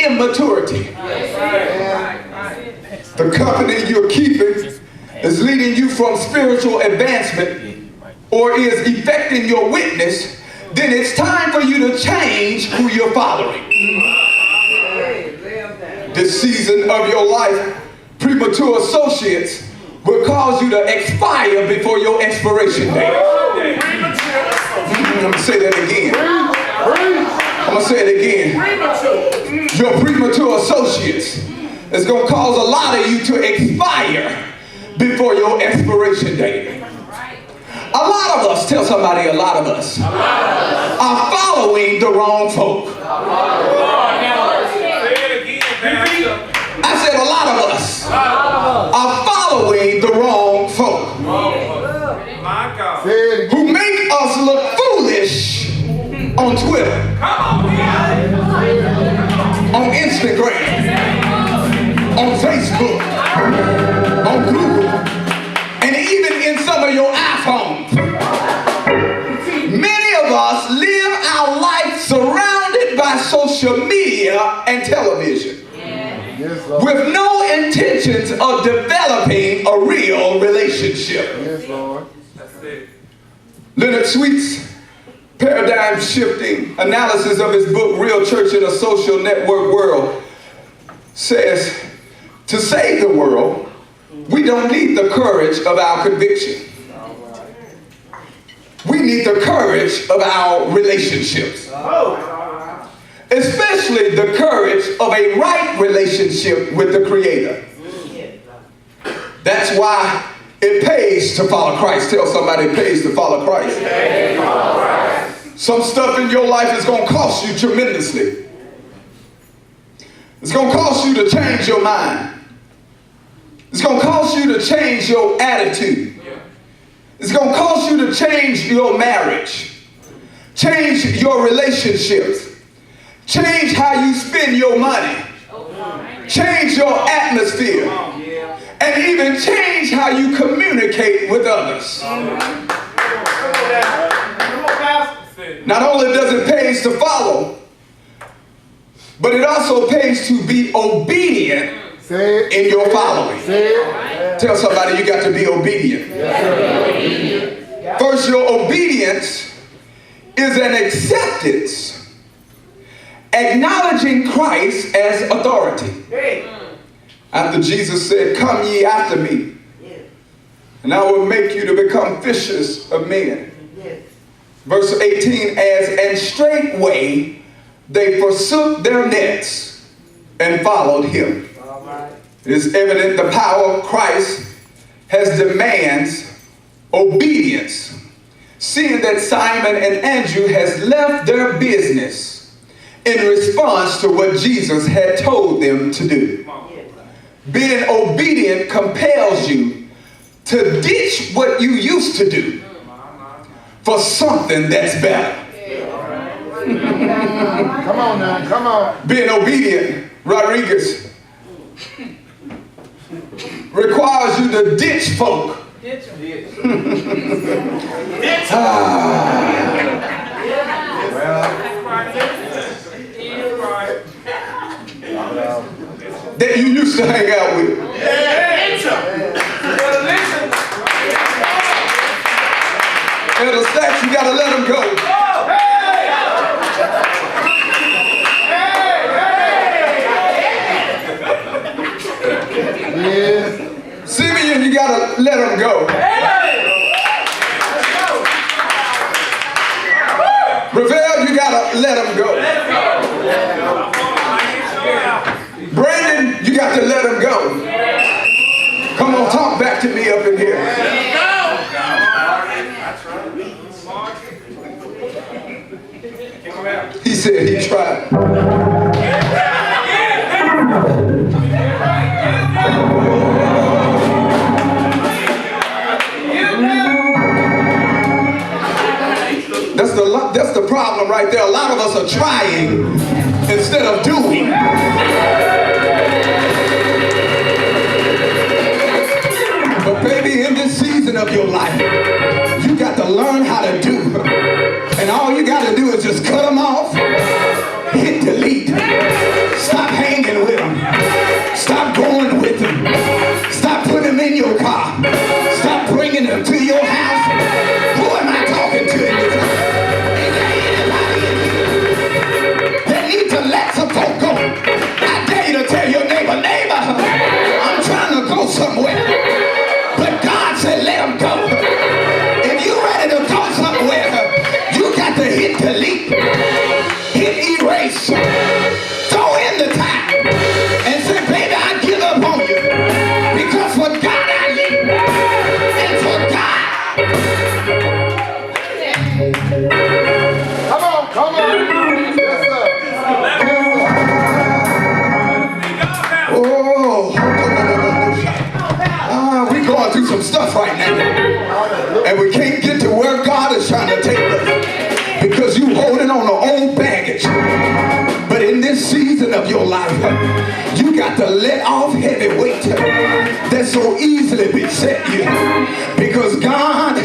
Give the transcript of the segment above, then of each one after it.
immaturity. The company you're keeping is leading you from spiritual advancement or is affecting your witness, then it's time for you to change who you're following. This season of your life, premature associates will cause you to expire before your expiration date. I'm going to say that again. I'm going to say it again. Your premature associates is going to cause a lot of you to expire before your expiration date. A lot of us, tell somebody, a lot of us are following the wrong folk. I said a lot of us are following the wrong folk who make us look foolish on Twitter, on Instagram, on Facebook, on Google, and even in some of your iPhones. Many of us live our life surrounded by social media and television with no intentions of developing a real relationship. Yes, Lord. That's it. Leonard Sweet's paradigm-shifting analysis of his book, Real Church in a Social Network World, says, to save the world, we don't need the courage of our conviction. We need the courage of our relationships. Especially the courage of a right relationship with the Creator. That's why it pays to follow Christ. Tell somebody it pays to follow Christ. Some stuff in your life is going to cost you tremendously. It's going to cost you to change your mind. It's going to cost you to change your attitude. It's going to cost you to change your marriage. Change your relationships. Change how you spend your money. Change your atmosphere. And even change how you communicate with others. Not only does it pay to follow, but it also pays to be obedient in your following. Tell somebody you got to be obedient. First, your obedience is an acceptance, acknowledging Christ as authority. After Jesus said, "Come ye after me, and I will make you to become fishers of men." Verse 18 adds, "And straightway they forsook their nets and followed him." It is evident the power of Christ has demands obedience, seeing that Simon and Andrew has left their business in response to what Jesus had told them to do. Being obedient compels you to ditch what you used to do for something that's better. Come on now, come on. Being obedient, Rodriguez, requires you to ditch folk. That you used to hang out with. And the stats, you gotta let them go. Simeon, you gotta let them go. Ravel, you gotta let them go. Brandon, you got to let him go. Come on, talk back to me up in here. He said he tried. That's the problem right there. A lot of us are trying instead of doing. But baby, in this season of your life, you got to learn how to do. And all you got to do is just cut them off, hit delete, stop I dare you to tell your neighbor, neighbor, I'm trying to go somewhere. But God said, let him go. If you're ready to go somewhere, you got to hit delete, hit erase, throw in the towel, and say, baby, I give up on you. Because for God I live, and for God. Come on, come on. Yes, sir. We're going through some stuff right now. And we can't get to where God is trying to take us. Because you holding on to old baggage. But in this season of your life, you got to let off heavy weight that so easily beset you. Because God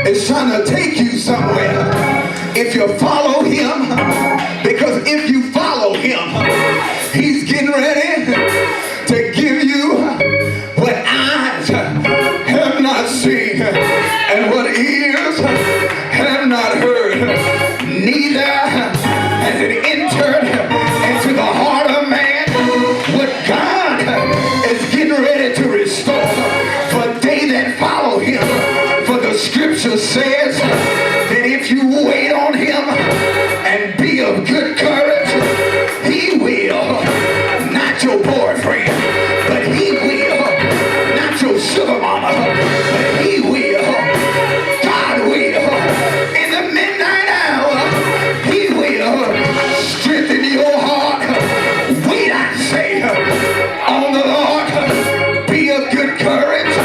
is trying to take you somewhere. If you follow him, because if you follow him, he's getting ready to give you what eyes have not seen and what ears have not heard, neither has it entered into the heart of man what God is getting ready to restore for they that follow him. For the scripture says that if you wait on him and be of good courage, he will, not your boyfriend, but he will, not your sugar mama, but he will, God will, in the midnight hour, he will strengthen your heart. Wait, I say, on the Lord, be of good courage.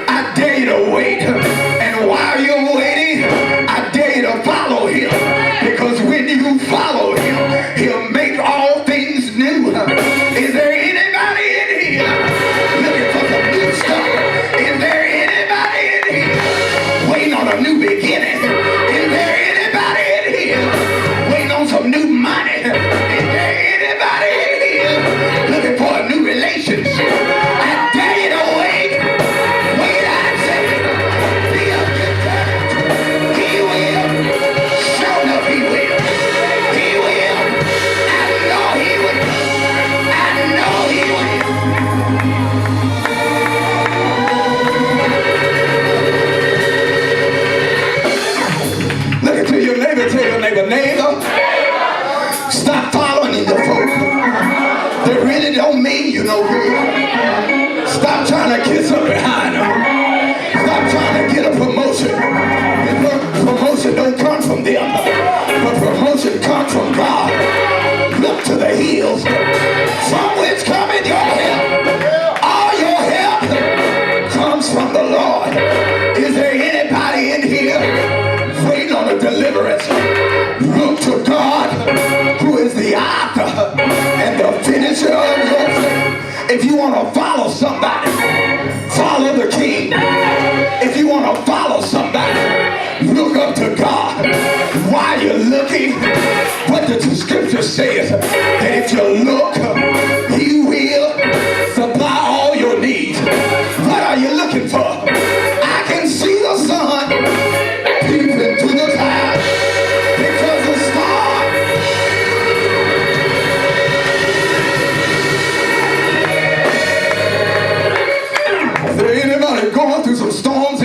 I dare you to wait, and while you're waiting, I dare you to follow him, because when you follow him, he'll make all things new. Is there anybody in here looking for some new stuff? Is there anybody in here waiting on a new beginning? Is there anybody in here waiting on some new money? Is there anybody in here looking for a new relationship? I dare you to wait. Wait, I say, be of good courage. He will. Sure enough, he will. He will. I know he will. I know he will. Look at your neighbor, tell your neighbor, neighbor, stop following these folk. They really don't mean you no good. Stop trying to kiss up behind them. Stop trying to get a promotion. Promotion don't come from them, but promotion comes from God. Look to the hills, from which cometh your help. All your help comes from the Lord. Is there anybody in here waiting on a deliverance? Look to God, who is the author and the finisher of your faith. If you want to follow somebody, follow the King. If you want to follow somebody, look up to God. While you're looking, what the scripture says, that if you look, he will supply all your needs. What are you looking for? I can see the sun peeping through the clouds because the star. Is there anybody going through some storms